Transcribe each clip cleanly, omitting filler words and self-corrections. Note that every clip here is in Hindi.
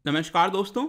नमस्कार दोस्तों।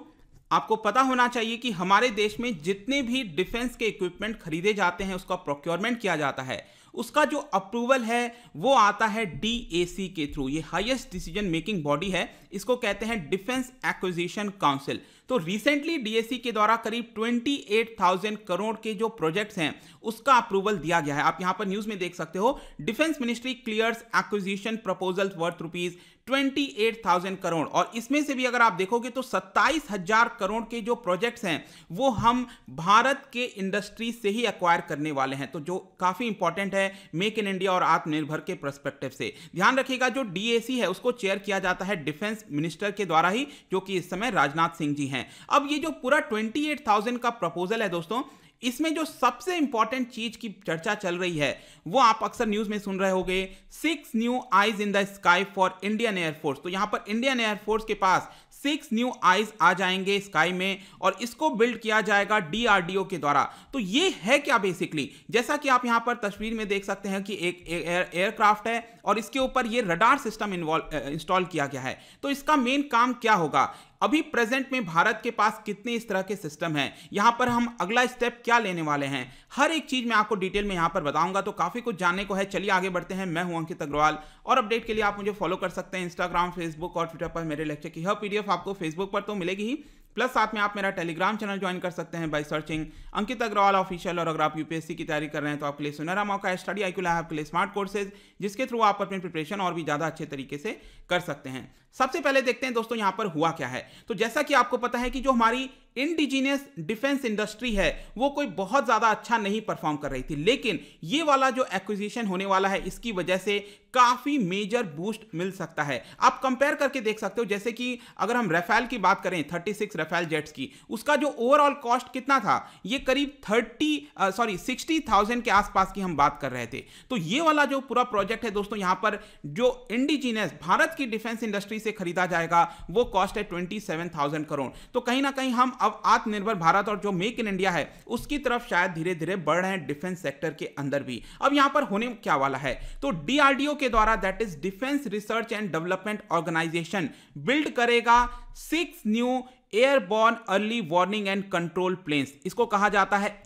आपको पता होना चाहिए कि हमारे देश में जितने भी डिफेंस के इक्विपमेंट खरीदे जाते हैं, उसका प्रोक्योरमेंट किया जाता है, उसका जो अप्रूवल है वो आता है डीएसी के थ्रू। ये हाईएस्ट डिसीजन मेकिंग बॉडी है, इसको कहते हैं डिफेंस एक्विजिशन काउंसिल। तो रिसेंटली डीएसी के द्वारा करीब 28,000 करोड़ के जो प्रोजेक्ट्स हैं उसका अप्रूवल दिया गया है। आप यहां पर न्यूज में देख सकते हो, defence ministry clears acquisition proposal worth rupees 28,000 crore. और इसमें से भी अगर आप देखोगे तो 27,000 करोड़ के जो प्रोजेक्ट्स हैं वो हम भारत के इंडस्ट्री से ही एक्वायर करने वाले हैं, तो जो काफी इंपॉर्टेंट है मेक इन इंडिया और आत्मनिर्भर के पर्सपेक्टिव से। ध्यान रखिएगा, जो डीएसी है उसको चेयर किया जाता है डिफेंस मिनिस्टर के द्वारा ही, जो कि इस समय राजनाथ सिंह जी हैं। अब ये जो पूरा 28,000 का प्रपोजल है दोस्तों, इसमें जो सबसे इंपॉर्टेंट चीज की चर्चा चल रही है वो आप अक्सर न्यूज में सुन रहे होंगे, 6 new eyes in the sky for Indian air force. तो यहां पर इंडियन एयरफोर्स के पास 6 न्यू आईज आ जाएंगे स्काई में, और इसको बिल्ड किया जाएगा डीआरडीओ के द्वारा। तो ये है क्या बेसिकली, जैसा कि आप यहां पर तस्वीर में देख सकते हैं कि एक एयरक्राफ्ट है और इसके ऊपर ये रडार सिस्टम इंस्टॉल किया गया है। तो इसका मेन काम क्या होगा, अभी प्रेजेंट में भारत के पास कितने इस तरह के सिस्टम हैं, यहां पर हम अगला स्टेप क्या लेने वाले हैं, हर एक चीज मैं आपको डिटेल में यहां पर बताऊंगा। तो काफी कुछ जानने को है, चलिए आगे बढ़ते हैं। मैं हूं अंकित अग्रवाल और अपडेट के लिए आप मुझे फॉलो कर सकते हैं इंस्टाग्राम, फेसबुक और ट्विटर पर। मेरे लेक्चर की हर पीडीएफ आपको फेसबुक पर तो मिलेगी ही, प्लस साथ में आप मेरा टेलीग्राम चैनल ज्वाइन कर सकते हैं by searching Ankit Agarwal official. और अगर आप यूपीएससी की तैयारी कर रहे हैं तो आपके लिए सुनहरा मौका है, स्टडी IQ लैब के लिए स्मार्ट कोर्सेज, जिसके थ्रू आप अपनी प्रिपरेशन और भी ज्यादा अच्छे तरीके से कर सकते हैं। सबसे पहले देखते हैं दोस्तों यहां पर हुआ क्या है। तो जैसा कि आपको पता है कि जो हमारी इंडिजीनियस डिफेंस इंडस्ट्री है वो कोई बहुत ज्यादा अच्छा नहीं परफॉर्म कर रही थी, लेकिन ये वाला जो एक्विजिशन होने वाला है इसकी वजह से काफी मेजर बूस्ट मिल सकता है। आप कंपेयर करके देख सकते हो, जैसे कि अगर हम रफेल की बात करें, 36 रफेल जेट्स की, उसका जो ओवरऑल कॉस्ट कितना था, ये करीब 60,000 के आसपास की हम बात कर रहे थे। तो ये वाला जो पूरा प्रोजेक्ट है दोस्तों, यहां पर जो इंडिजीनियस भारत की डिफेंस इंडस्ट्री से खरीदा जाएगा वो कॉस्ट है 27,000 करोड़। तो कहीं ना कहीं हम अब आत्मनिर्भर भारत और जो मेक इन इंडिया है उसकी तरफ शायद धीरे धीरे बढ़ रहे हैं डिफेंस सेक्टर के अंदर भी। अब यहां पर होने क्या वाला है, तो डीआरडीओ के द्वारा, that is defence research and development organisation, build करेगा 6 new airborne early warning and control planes. इसको कहा जाता है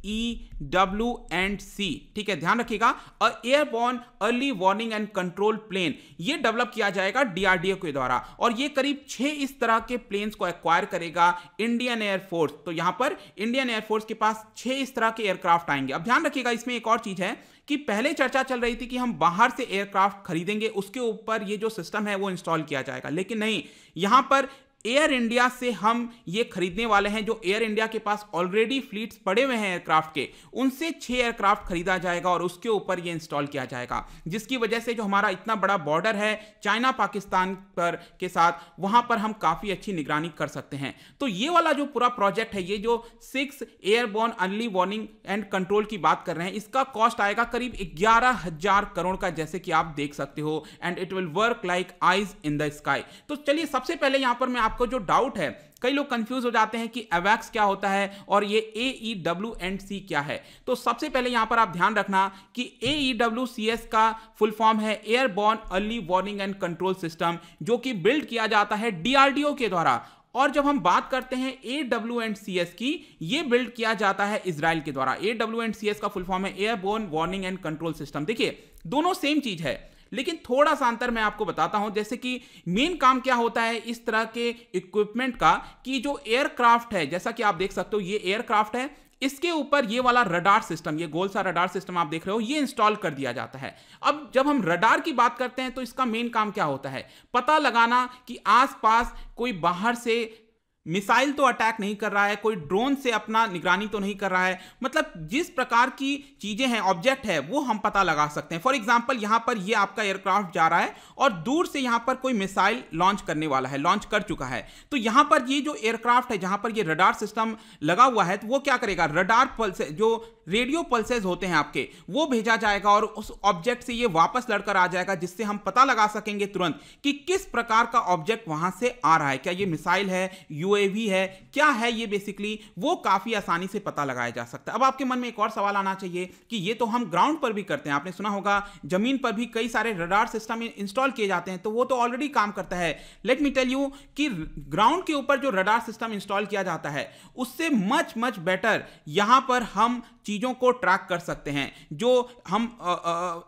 AEW&C, ठीक है, ध्यान रखिएगा। Airborne early warning and control plane ये डेवलप किया जाएगा डीआरडीओ के द्वारा, और ये करीब 6 इस तरह के प्लेन्स को एक्वायर करेगा इंडियन एयरफोर्स। तो यहां पर इंडियन एयरफोर्स के पास 6 इस तरह के एयरक्राफ्ट आएंगे। अब ध्यान रखिएगा, इसमें एक और चीज है कि पहले चर्चा चल रही थी कि हम बाहर से एयरक्राफ्ट खरीदेंगे, उसके ऊपर ये जो सिस्टम है वो इंस्टॉल किया जाएगा, लेकिन नहीं, यहां पर एयर इंडिया से हम ये खरीदने वाले हैं। जो एयर इंडिया के पास ऑलरेडी फ्लीट्स पड़े हुए हैं एयरक्राफ्ट के, उनसे 6 एयरक्राफ्ट खरीदा जाएगा और उसके ऊपर ये इंस्टॉल किया जाएगा, जिसकी वजह से जो हमारा इतना बड़ा बॉर्डर है चाइना पाकिस्तान पर के साथ, वहां पर हम काफी अच्छी निगरानी कर सकते हैं। तो ये वाला जो पूरा प्रोजेक्ट है, ये जो 6 airborne early warning and control की बात कर रहे हैं, इसका कॉस्ट आएगा करीब 11,000 करोड़ का, जैसे कि आप देख सकते हो, and it will work like eyes in the sky. तो चलिए सबसे पहले यहां पर मैं आपको जो डाउट है, कई लोग कंफ्यूज हो जाते हैं कि एवैक्स क्या होता है और ये AEW&C क्या है। तो सबसे पहले यहां पर आप ध्यान रखना कि AEWCS का फुल फॉर्म है airborne early warning and control system, जो कि बिल्ड किया जाता है डीआरडीओ के द्वारा। और जब हम बात करते हैं AW&CS की, ये बिल्ड किया जाता है इजराइल के द्वारा। AW&CS का फुल फॉर्म है airborne warning and control system. देखिए दोनों सेम चीज है, लेकिन थोड़ा सा अंतर मैं आपको बताता हूं। जैसे कि मेन काम क्या होता है इस तरह के इक्विपमेंट का, कि जो एयरक्राफ्ट है, जैसा कि आप देख सकते हो, ये एयरक्राफ्ट है, इसके ऊपर ये वाला रडार सिस्टम, ये गोल सा रडार सिस्टम आप देख रहे हो, ये इंस्टॉल कर दिया जाता है। अब जब हम रडार की बात करते हैं तो इसका मेन काम क्या होता है, पता लगाना कि आसपास कोई बाहर से मिसाइल तो अटैक नहीं कर रहा है, कोई ड्रोन से अपना निगरानी तो नहीं कर रहा है, मतलब जिस प्रकार की चीजें हैं, ऑब्जेक्ट है, वो हम पता लगा सकते हैं। फॉर एग्जांपल यहां पर ये आपका एयरक्राफ्ट जा रहा है और दूर से यहां पर कोई मिसाइल लॉन्च करने वाला है, लॉन्च कर चुका है। तो यहां पर ये जो एयरक्राफ्ट है, जहां पर ये रडार सिस्टम लगा हुआ है, तो वो क्या करेगा, रडार पल्सेस, जो रेडियो पल्सेस होते हैं आपके, वो भेजा जाएगा और उस ऑब्जेक्ट से ये वापस लड़कर आ जाएगा, जिससे हम पता लगा सकेंगे तुरंत कि किस प्रकार का ऑब्जेक्ट वहां से आ रहा है। क्या ये मिसाइल है, यूएवी है, क्या है ये बेसिकली, वो काफी आसानी से पता लगाया जा सकता है। अब आपके मन में एक और सवाल आना चाहिए कि ये तो हम ग्राउंड पर भी करते हैं, आपने सुना होगा जमीन पर भी कई सारे रडार सिस्टम इंस्टॉल किए जाते हैं, तो वो तो ऑलरेडी काम करता है। लेट मी टेल यू कि ग्राउंड के ऊपर जो रडार सिस्टम इंस्टॉल किया जाता है उससे मच मच बेटर यहां पर हम चीजों को ट्रैक कर सकते हैं। जो हम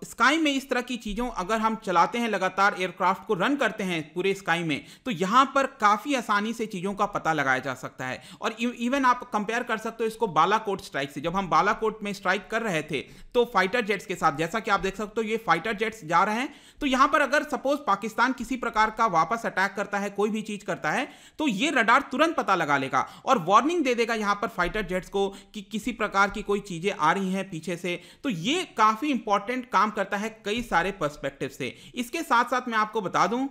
स्काई में इस तरह की चीजों अगर हम चलाते हैं, लगातार एयरक्राफ्ट को रन करते हैं पूरे स्काई में, तो यहां पर काफी आसानी से चीजों का पता लगाया जा सकता है। और इवन आप कंपेयर कर सकते हो इसको बालाकोट स्ट्राइक से। जब हम बालाकोट में स्ट्राइक कर रहे थे तो फाइटर जेट्स के साथ, जैसा कि आप देख सकते हो ये फाइटर जेट्स जा रहे हैं, तो यहां पर अगर सपोज पाकिस्तान किसी प्रकार का वापस अटैक करता है, कोई भी चीज करता है, तो ये रडार तुरंत पता लगा लेगा और वार्निंग दे देगा यहां पर फाइटर जेट्स को कि किसी प्रकार की कोई चीजें आ रही हैं पीछे से। तो ये काफी इंपॉर्टेंट काम करता है कई सारे पर्सपेक्टिव से। इसके साथ साथ मैं आपको बता दूं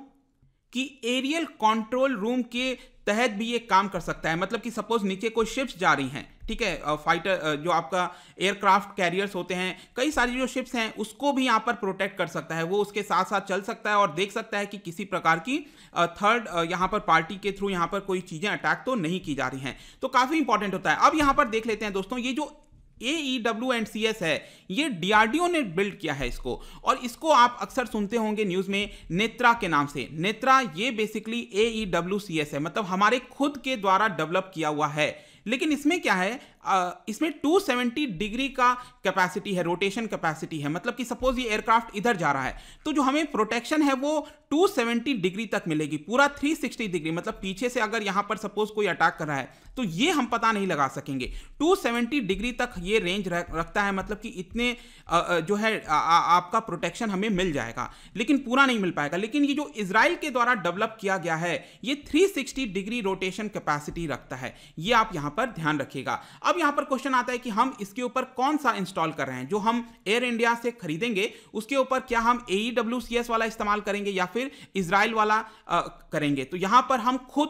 कि एरियल कंट्रोल रूम के तहत भी ये काम कर सकता है। मतलब कि सपोज नीचे कोई शिप्स जा रही हैं, ठीक है, फाइटर जो आपका एयरक्राफ्ट कैरियर्स होते हैं, कई सारी जो शिप्स हैं उसको भी यहाँ पर प्रोटेक्ट कर सकता है। वो उसके साथ साथ चल सकता है और देख सकता है कि किसी प्रकार की थर्ड यहाँ पर पार्टी के थ्रू यहाँ पर कोई चीजें अटैक तो नहीं की जा रही हैं। तो काफी इंपॉर्टेंट होता है। अब यहाँ पर देख लेते हैं दोस्तों, ये जो AEW&CS है ये DRDO ने बिल्ड किया है इसको, और इसको आप अक्सर सुनते होंगे न्यूज में नेत्रा के नाम से। नेत्रा ये बेसिकली AEWCS है, मतलब हमारे खुद के द्वारा डेवलप किया हुआ है। लेकिन इसमें क्या है, इसमें 270 डिग्री का कैपेसिटी है, रोटेशन कैपेसिटी है। मतलब कि सपोज ये एयरक्राफ्ट इधर जा रहा है तो जो हमें प्रोटेक्शन है वो 270 डिग्री तक मिलेगी, पूरा 360 डिग्री। मतलब पीछे से अगर यहां पर सपोज कोई अटैक कर रहा है तो ये हम पता नहीं लगा सकेंगे। 270 डिग्री तक ये रेंज रखता है, मतलब कि इतने जो है आपका प्रोटेक्शन हमें मिल जाएगा, लेकिन पूरा नहीं मिल पाएगा। लेकिन ये जो इजराइल के द्वारा डेवलप किया गया है ये 360 डिग्री रोटेशन कैपेसिटी रखता है, ये आप यहां पर ध्यान रखिएगा। अब यहां पर क्वेश्चन आता है कि हम इसके ऊपर कौन सा इंस्टॉल कर रहे हैं। जो हम एयर इंडिया से खरीदेंगे उसके ऊपर क्या हम AEWCS वाला इस्तेमाल करेंगे या फिर इजराइल वाला करेंगे। तो यहां पर हम खुद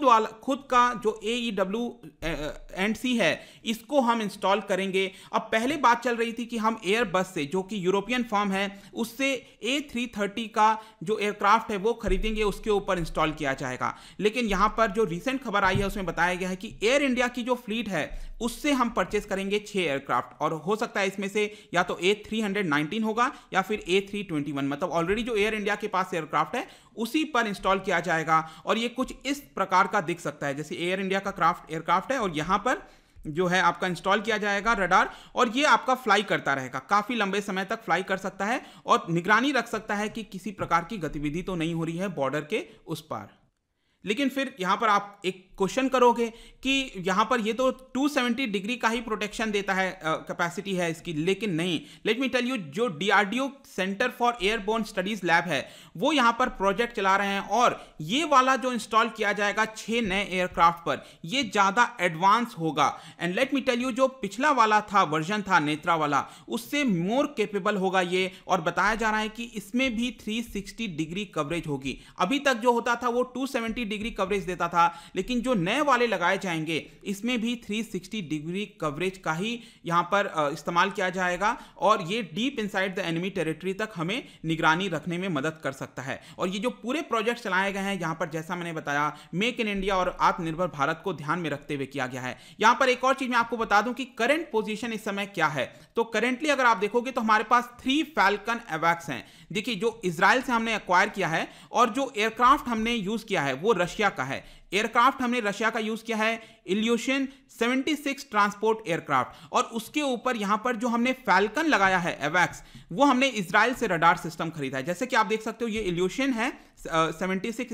का जो AEW&C है इसको हम इंस्टॉल करेंगे। अब पहले बात चल रही थी कि हम एयरबस से, जो कि यूरोपियन फर्म है, उससे A330 का जो एयरक्राफ्ट है वो खरीदेंगे, उसके ऊपर इंस्टॉल किया जाएगा। लेकिन यहां पर जो रिसेंट खबर आई है उसमें बताया गया है कि एयर इंडिया की जो फ्लीट है उससे हम परचेस करेंगे 6 एयरक्राफ्ट, और हो सकता है इसमें से या तो A319 होगा या फिर A321। मतलब ऑलरेडी जो एयर इंडिया के पास एयरक्राफ्ट है उसी पर इंस्टॉल किया जाएगा। और ये कुछ इस प्रकार का दिख सकता है, जैसे एयर इंडिया का एयरक्राफ्ट है और यहां पर जो है आपका इंस्टॉल किया जाएगा रडार, और ये आपका फ्लाई करता रहेगा, काफी लंबे समय तक फ्लाई कर सकता है और निगरानी रख सकता है कि किसी प्रकार की गतिविधि तो नहीं हो रही है बॉर्डर के उस पार। लेकिन फिर यहां पर आप एक क्वेश्चन करोगे कि यहां पर ये तो 270 डिग्री का ही प्रोटेक्शन देता है, कैपेसिटी है इसकी, लेकिन नहीं। लेट मी टेल यू, जो DRDO centre for airborne studies lab है वो यहां पर प्रोजेक्ट चला रहे हैं, और ये वाला जो इंस्टॉल किया जाएगा 6 नए एयरक्राफ्ट पर, ये ज्यादा एडवांस होगा। And let me tell you, जो पिछला वाला था वर्जन था नेत्रा वाला, उससे मोर केपेबल होगा ये, और बताया जा रहा है कि इसमें भी 360 डिग्री कवरेज होगी। अभी तक जो होता था वो 270 डिग्री कवरेज देता था, लेकिन जो नए वाले लगाए जाएंगे इसमें भी 360 डिग्री कवरेज का ही यहां पर इस्तेमाल किया जाएगा, और ये deep inside the enemy territory तक हमें निगरानी रखने में मदद कर सकता है। और ये जो पूरे प्रोजेक्ट चलाए गए हैं यहां पर, जैसा मैंने बताया, मेक इन इंडिया और आत्मनिर्भर भारत को ध्यान में रखते हुए किया गया है। यहां पर एक और चीज मैं आपको बता दूं कि करंट पोजीशन इस समय क्या है। तो करेंटली अगर आप देखोगे तो हमारे पास 3 फैल्कन एवैक्स हैं। देखिए, जो इजराइल से हमने एक्वायर किया है और जो एयरक्राफ्ट हमने यूज किया है वो रशिया का है। एयरक्राफ्ट हमने रशिया का यूज किया है, इल्यूशन 76 ट्रांसपोर्ट एयरक्राफ्ट, और उसके ऊपर यहां पर जो हमने फैल्कन लगाया है एवैक्स, वो हमने इजराइल से रडार सिस्टम खरीदा है। जैसे कि आप देख सकते हो ये इल्यूशन है, 76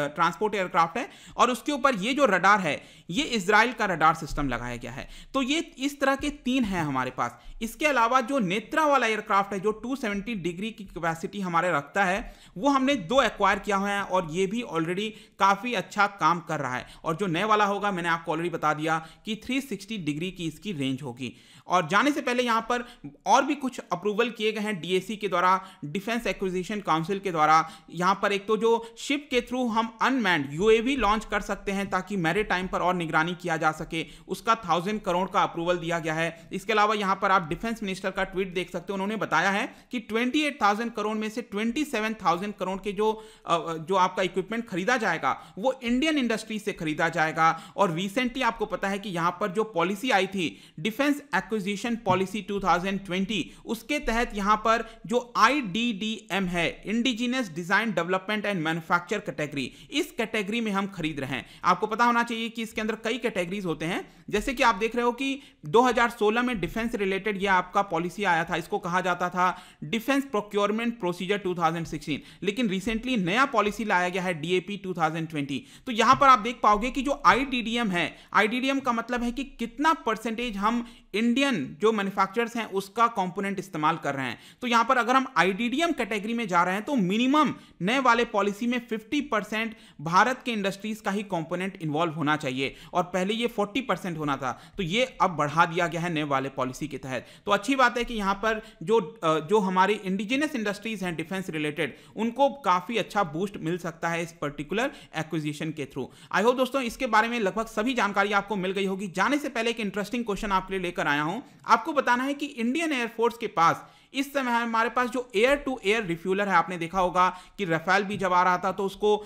ट्रांसपोर्ट एयरक्राफ्ट है, और उसके ऊपर ये जो रडार है ये इजराइल का रडार सिस्टम लगाया गया है। तो ये इस तरह के 3 हैं हमारे पास। इसके अलावा जो नेत्रा वाला एयरक्राफ्ट है जो 270 डिग्री की कैपेसिटी हमारे रखता है, वो हमने 2 एक्वायर किया हुआ है, और ये भी ऑलरेडी काफी अच्छा काम कर रहा है। और जो नए वाला होगा मैंने आपको ऑलरेडी बता दिया कि 360 डिग्री की इसकी रेंज होगी। और जाने से पहले यहां पर और भी कुछ अप्रूवल किए गए हैं DAC के द्वारा, डिफेंस एक्विजिशन काउंसिल के द्वारा। यहां पर एक तो जो शिप के थ्रू हम अनमैन्ड UAV लॉन्च कर सकते हैं ताकि मैरीटाइम पर और निगरानी किया जा सके, उसका 1000 करोड़ का अप्रूवल दिया गया है। इसके अलावा यहां पर आप डिफेंस मिनिस्टर का ट्वीट देख सकते हो, उन्होंने बताया है कि 28,000 करोड़ में से 27,000 करोड़ के जो आपका इक्विपमेंट खरीदा जाएगा जाएगा वो इंडियन इंडस्ट्री से खरीदा जाएगा। और रिसेंटली आपको पता है कि यहां पर जो पॉलिसी आई थी डिफेंस एक्विजिशन पॉलिसी 2020, उसके तहत यहां पर जो IDDM है, indigenous design development and manufacture category, इस कैटेगरी में हम खरीद रहे हैं। आपको पता होना चाहिए कि इसके अंदर कई कैटेगरीज होते हैं, जैसे कि आप देख रहे हो कि 2016 में डिफेंस रिलेटेड यह आपका पॉलिसी आया था, इसको कहा जाता था डिफेंस प्रोक्योरमेंट प्रोसीजर 2016, लेकिन रिसेंटली नया पॉलिसी लाया गया है DAP 2020। तो यहां पर आप देख पाओगे कि जो IDDM है, IDDM का मतलब है कि कितना परसेंटेज हम इंडियन जो मैन्युफैक्चरर्स हैं उसका कंपोनेंट इस्तेमाल कर रहे हैं। तो यहां पर अगर हम IDDM कैटेगरी में जा रहे हैं तो मिनिमम नए वाले पॉलिसी में 50% भारत के इंडस्ट्रीज का ही कंपोनेंट इन्वॉल्व होना चाहिए, और पहले ये 40% होना था, तो ये अब बढ़ा दिया गया है नए वाले पॉलिसी के तहत। तो अच्छी बात है कि यहां पर जो हमारी इंडिजिनस इंडस्ट्रीज हैं डिफेंस रिलेटेड, उनको काफी अच्छा बूस्ट मिल सकता है इस पर्टिकुलर एक्विजिशन के थ्रू। आई होप दोस्तों इसके बारे में लगभग सभी जानकारी आपको मिल गई होगी। जाने से पहले एक इंटरेस्टिंग क्वेश्चन आपके लिए लेकर आया हूं। आपको बताना है कि इंडियन एयरफोर्स के पास इस समय हमारे पास जो एयर टू एयर रिफ्यूलर है, आपने देखा होगा कि राफेल भी जब आ रहा था तो उसको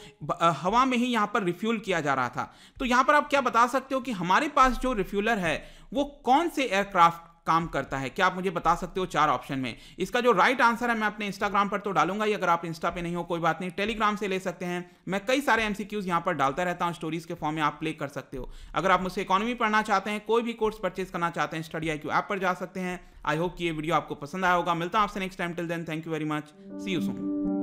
हवा में ही यहां पर रिफ्यूल किया जा रहा था। तो यहां पर आप क्या बता सकते हो कि हमारे पास जो रिफ्यूलर है वो कौन से एयरक्राफ्ट काम करता है? क्या आप मुझे बता सकते हो 4 ऑप्शन में? इसका जो राइट आंसर है मैं अपने इंस्टाग्राम पर तो डालूंगा ही, अगर आप इंस्टा पे नहीं हो कोई बात नहीं, टेलीग्राम से ले सकते हैं। मैं कई सारे MCQs यहां पर डालता रहता हूं, स्टोरीज के फॉर्म में आप प्ले कर सकते हो। अगर आप मुझसे इकोनॉमी पढ़ना चाहते हैं, कोई भी कोर्स परचेज करना चाहते हैं, स्टडी IQ ऐप पर जा सकते हैं। आई होप कि ये वीडियो आपको पसंद आया होगा। मिलता हूं आपसे next time. Till then thank you very much, see you soon.